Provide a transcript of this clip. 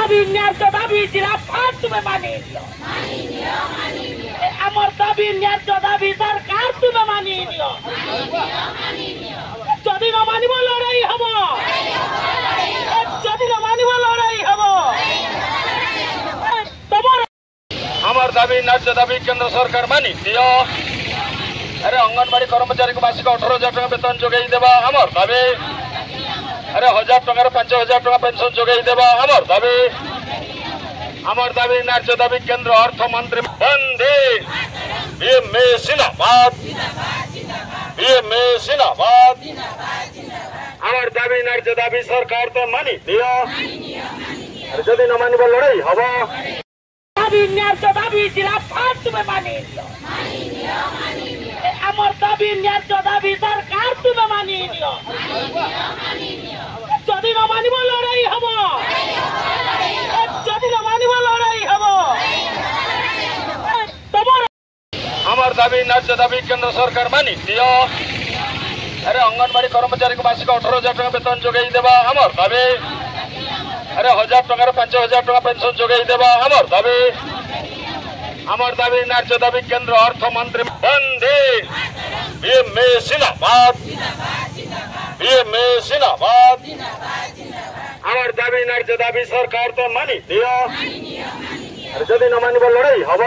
দাবি ন্যায্য দাবি জিরাফাত তুমি মানিয়ে নিও। আমার দাবি ন্যায্য দাবি সরকার তুমি মানিয়ে নিও। যদি না মানিব লড়াই হব, যদি না মানিব লড়াই হব। তোমার আমার দাবি ন্যায্য দাবি কেন্দ্র সরকার মানি দিও। আরে অঙ্গনবাড়ি কর্মচারী মাসিক 18,000 টাকা বেতন যোগাই দেবা আমার দাবি। আরে 1000 টাকার 5,000 টাকা পেনশন যোগাই দেবা আমার দাবি। আমার দাবি ন্যায্য দাবি কেন্দ্র অর্থমন্ত্রী বন্দে বিএমএ জিন্দাবাদ, বিএমএ জিন্দাবাদ। আমার দাবি ন্যায্য দাবি সরকার তো মানি দিও। যদি না মানিব লড়াই হব। দাবি ন্যায্য দাবি জিরাফাত তুমি মানিয়ে নিও। আমার দাবি ন্যায্য দাবি সরকার তুমি মানিয়ে নিও। যদি না মানিব লড়াই হব, যদি না মানিব লড়াই হব। তোমার আমার দাবি ন্যায্য দাবি কেন্দ্র সরকার মানি দিও। আরে অঙ্গনবাড়ি কর্মচারী মাসিক 18,000 টাকা বেতন যোগাই দেবা আমার দাবি। আরে 1000 টাকার 5,000 টাকা পেনশন যোগাই দেবা আমার দাবি। আমার দাবি ন্যায্য দাবি কেন্দ্র অর্থমন্ত্রী বন্দে বিএমএ জিন্দাবাদ, বিএমএ জিন্দাবাদ। আমার দাবি ন্যায্য দাবি সরকার তো মানি দিও। যদি না মানিব লড়াই হব।